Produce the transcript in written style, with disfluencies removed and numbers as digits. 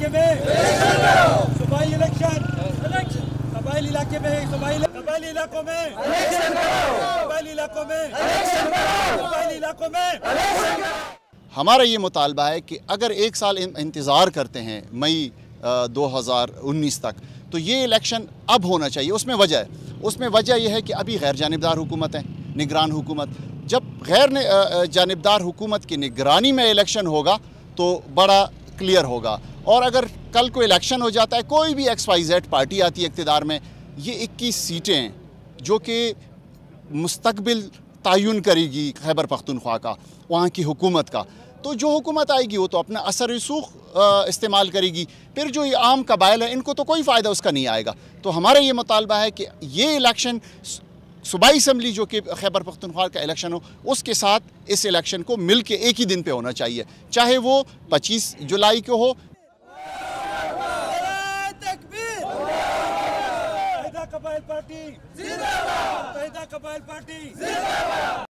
इलाके में सूबाई इलेक्शन, कबाइली इलाके में, कबाइली इलाकों में, कबाइली इलाकों में, कबाइली इलाकों में। हमारा ये मुतालबा है कि अगर एक साल इंतज़ार करते हैं मई 2019 तक, तो ये इलेक्शन अब होना चाहिए। उसमें वजह यह है कि अभी गैर जानिबदार हुकूमत है, निगरान हुकूमत। जब गैर जानिबदार हुकूमत की निगरानी में इलेक्शन होगा तो बड़ा क्लियर होगा। और अगर कल को इलेक्शन हो जाता है, कोई भी XYZ पार्टी आती है इक़्तिदार में, ये 21 सीटें हैं जो कि मुस्तकबिल तयन करेगी खैबर पख्तूनख्वा का, वहाँ की हुकूमत का। तो जो हुकूमत आएगी वो तो अपना असर रसूख इस्तेमाल करेगी, फिर जो ये आम कबाइल है इनको तो कोई फ़ायदा उसका नहीं आएगा। तो हमारा ये मुतालबा है कि ये इलेक्शन सूबाई असम्बली जो कि खैबर पख्तूनख्वा का इलेक्शन हो, उसके साथ इस इलेक्शन को मिल के एक ही दिन पे होना चाहिए, चाहे वो 25 जुलाई को हो। कबाइल पार्टी जिंदाबाद, कबाइल पार्टी जिंदाबाद।